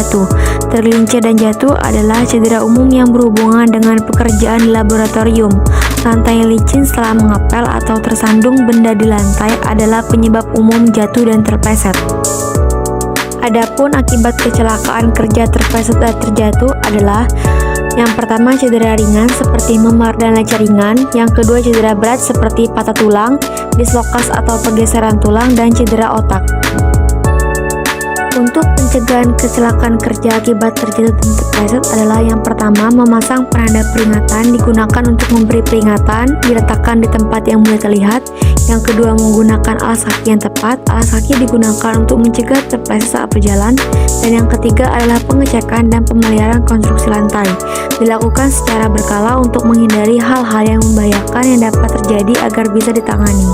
terjatuh. Tergelincir dan jatuh adalah cedera umum yang berhubungan dengan pekerjaan di laboratorium. Lantai licin setelah mengepel atau tersandung benda di lantai adalah penyebab umum jatuh dan terpleset. Adapun akibat kecelakaan kerja terpleset dan terjatuh adalah yang pertama cedera ringan seperti memar dan lecet ringan, yang kedua cedera berat seperti patah tulang, dislokas atau pergeseran tulang, dan cedera otak. Untuk pencegahan kecelakaan kerja akibat terjatuh dan terpleset adalah yang pertama memasang penanda peringatan digunakan untuk memberi peringatan, diletakkan di tempat yang mudah terlihat. Yang kedua menggunakan alas kaki yang tepat, alas kaki digunakan untuk mencegah terpleset saat berjalan. Dan yang ketiga adalah pengecekan dan pemeliharaan konstruksi lantai, dilakukan secara berkala untuk menghindari hal-hal yang membahayakan yang dapat terjadi agar bisa ditangani.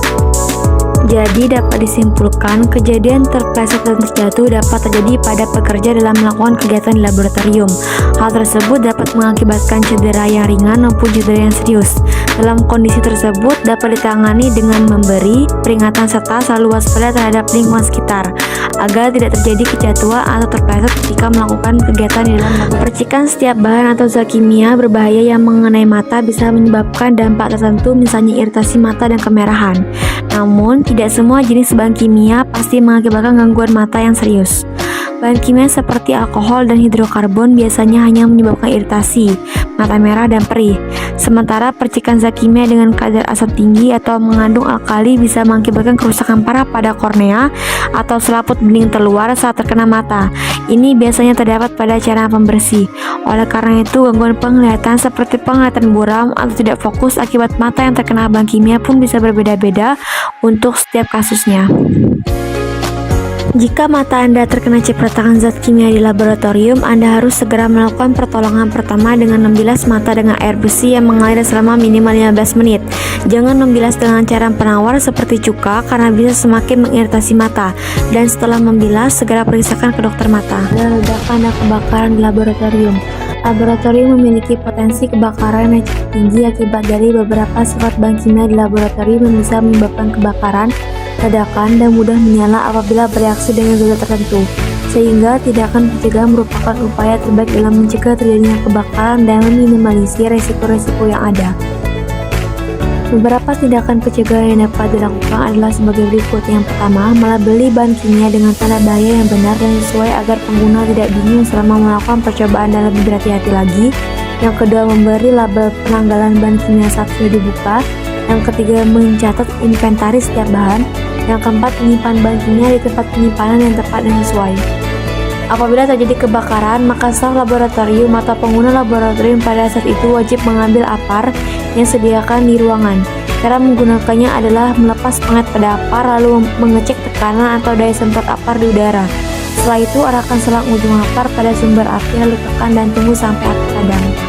Jadi dapat disimpulkan kejadian terpleset dan terjatuh dapat terjadi pada pekerja dalam melakukan kegiatan di laboratorium. Hal tersebut dapat mengakibatkan cedera yang ringan maupun cedera yang serius. Dalam kondisi tersebut dapat ditangani dengan memberi peringatan serta selalu waspada terhadap lingkungan sekitar agar tidak terjadi kejatuhan atau terpleset ketika melakukan kegiatan di dalam laboratorium. Percikan setiap bahan atau zat kimia berbahaya yang mengenai mata bisa menyebabkan dampak tertentu, misalnya iritasi mata dan kemerahan. Namun, tidak semua jenis bahan kimia pasti mengakibatkan gangguan mata yang serius. Bahan kimia seperti alkohol dan hidrokarbon biasanya hanya menyebabkan iritasi, mata merah, dan perih. Sementara percikan zat kimia dengan kadar asam tinggi atau mengandung alkali bisa mengakibatkan kerusakan parah pada kornea atau selaput bening terluar saat terkena mata. Ini biasanya terdapat pada cairan pembersih. Oleh karena itu, gangguan penglihatan seperti penglihatan buram atau tidak fokus akibat mata yang terkena bahan kimia pun bisa berbeda-beda untuk setiap kasusnya. Jika mata Anda terkena cipratan zat kimia di laboratorium, Anda harus segera melakukan pertolongan pertama dengan membilas mata dengan air bersih yang mengalir selama minimal 15 menit. Jangan membilas dengan cairan penawar seperti cuka karena bisa semakin mengiritasi mata. Dan setelah membilas, segera periksakan ke dokter mata. Ledakan dan kebakaran di laboratorium. Laboratorium memiliki potensi kebakaran yang cukup tinggi akibat dari beberapa sifat bahan kimia di laboratorium yang bisa menyebabkan kebakaran, ledakan, dan mudah menyala apabila bereaksi dengan zat tertentu, sehingga tindakan pencegahan merupakan upaya terbaik dalam mencegah terjadinya kebakaran dan meminimalisir resiko-resiko yang ada. Beberapa tindakan pencegahan yang dapat dilakukan adalah sebagai berikut. Yang pertama, melabeli bahan kimia dengan tanda bahaya yang benar dan sesuai agar pengguna tidak bingung selama melakukan percobaan dan lebih berhati-hati lagi. Yang kedua, memberi label penanggalan bahan kimia saat sudah dibuka. Yang ketiga, mencatat inventaris setiap bahan. Yang keempat, menyimpan bahan kimia di tempat penyimpanan yang tepat dan sesuai. Apabila terjadi kebakaran, maka staf laboratorium atau pengguna laboratorium pada saat itu wajib mengambil apar yang disediakan di ruangan. Cara menggunakannya adalah melepas pengat pada apar lalu mengecek tekanan atau daya semprot apar di udara. Setelah itu, arahkan selang ujung apar pada sumber api lalu tekan dan tunggu sampai api padam.